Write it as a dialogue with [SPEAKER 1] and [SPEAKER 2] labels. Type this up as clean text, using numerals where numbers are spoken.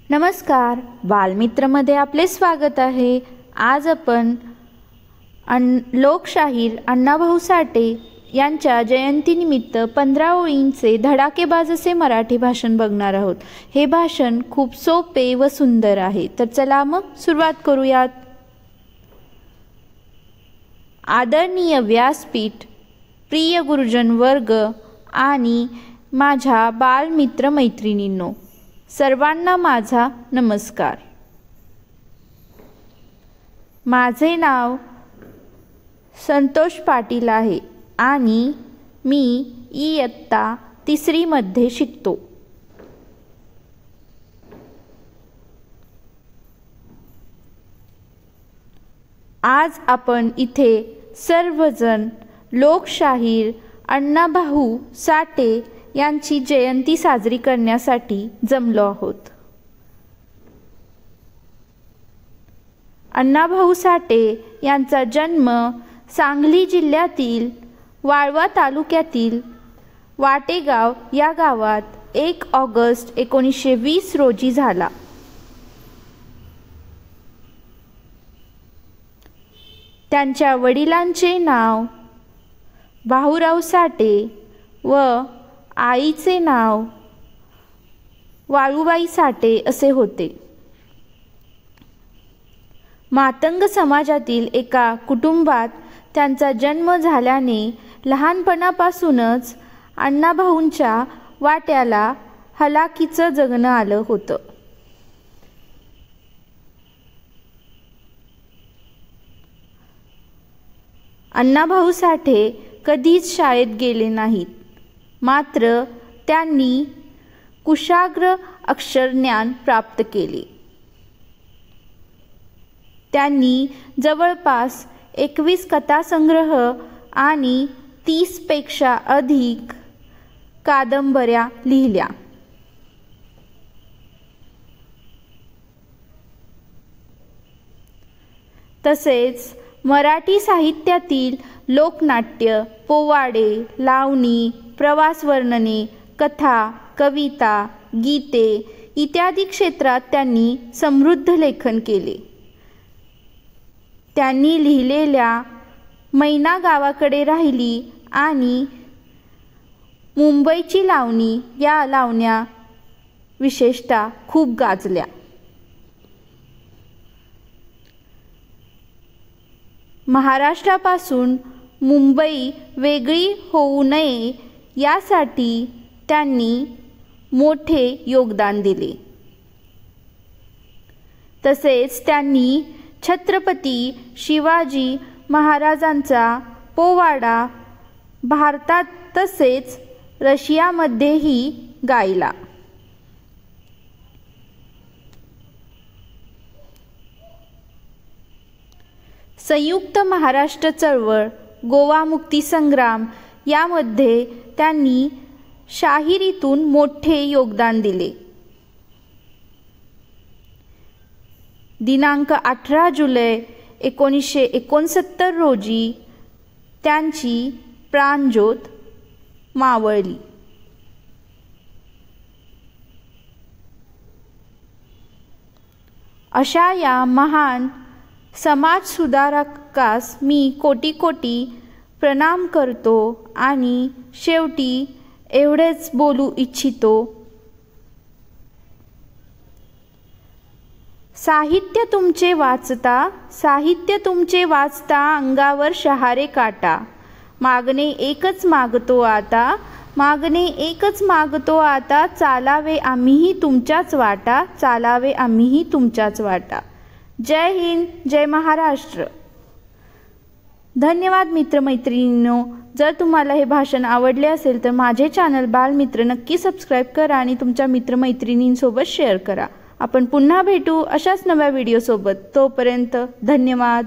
[SPEAKER 1] नमस्कार, बालमित्रमध्ये आपले स्वागत आहे। आज आपण लोकशाहीर अण्णाभाऊ साठे यांच्या जयंतीनिमित्त 15 ओळींचे धडाकेबाज असे मराठी भाषण बघणार आहोत। हे भाषण खूप सोपे व सुंदर आहे, तर चला मग सुरुवात करूयात। आदरणीय व्यासपीठ, प्रिय गुरुजन वर्ग आणि माझ्या बालमित्र मैत्रिणींनो, सर्वांना माझा नमस्कार। माझे नाव संतोष पाटील आहे आणि मी इयत्ता 3री मध्ये शिकतो। आज आपण इथे सर्वजण लोकशाहीर अण्णाभाऊ साठे यांची जयंती साजरी करण्यासाठी जमलो आहोत। अण्णाभाऊ साठे यांचा जन्म सांगली जिल्ह्यातील वाळवा तालुक्यातील वाटेगाव या गावात 1 ऑगस्ट 1920 रोजी झाला। त्यांच्या वडिलांचे नाव भाऊराव साठे व आईचे नाव वाळूबाई साठे असे होते। मातंग समाजातील एका कुटुंबात त्यांचा जन्म झाल्याने लहानपणापासूनच अण्णाभाऊंच्या वाट्याला हलाखीचं जगणं आलं होतं। अण्णाभाऊ साठे कधीच शाळेत गेले नाहीत, मात्र त्यांनी कुशाग्र अक्षरज्ञान प्राप्त केले। त्यांनी जवळपास 21 कथासंग्रह आणि 30 पेक्षा अधिक कादंबऱ्या लिहिल्या। तसेच मराठी साहित्यातील लोकनाट्य, पोवाडे, लावणी, प्रवास वर्णने, कथा, कविता, गीते इत्यादी क्षेत्रात त्यांनी समृद्ध लेखन केले। त्यांनी लिहिलेल्या मैना गावाकडे राहिली आणि मुंबईची लावणी या लावण्या विशेषतः खूप गाजल्या। महाराष्ट्रापासून मुंबई वेगळी होऊ नये यासाठी त्यांनी मोठे योगदान दिले। तसेच त्यांनी छत्रपती शिवाजी महाराजांचा पोवाडा भारतात तसेच रशियामध्येही गायला। संयुक्त महाराष्ट्र चळवळ, गोवा मुक्ती संग्राम यामध्ये त्यांनी शाहिरीतून मोठे योगदान दिले। दिनांक 18 जुलै 1969 रोजी त्यांची प्राणज्योत मावळली। अशा या महान समाजसुधारकास मी कोटी कोटी प्रणाम करतो आणि शेवटी एवढेच बोलू इच्छितो। साहित्य तुमचे वाचता अंगावर शहारे काटा। मागणे एकच मागतो आता चालावे आम्हीही तुमच्याच वाटा। जय हिंद, जय महाराष्ट्र। धन्यवाद मित्रमैत्रिणींनो। जर तुम्हाला हे भाषण आवडले असेल तर माझे चॅनल बालमित्र नक्की सबस्क्राईब करा आणि तुमच्या मित्रमैत्रिणींसोबत शेअर करा। आपण पुन्हा भेटू अशाच नव्या व्हिडिओ सोबत। तोपर्यंत धन्यवाद।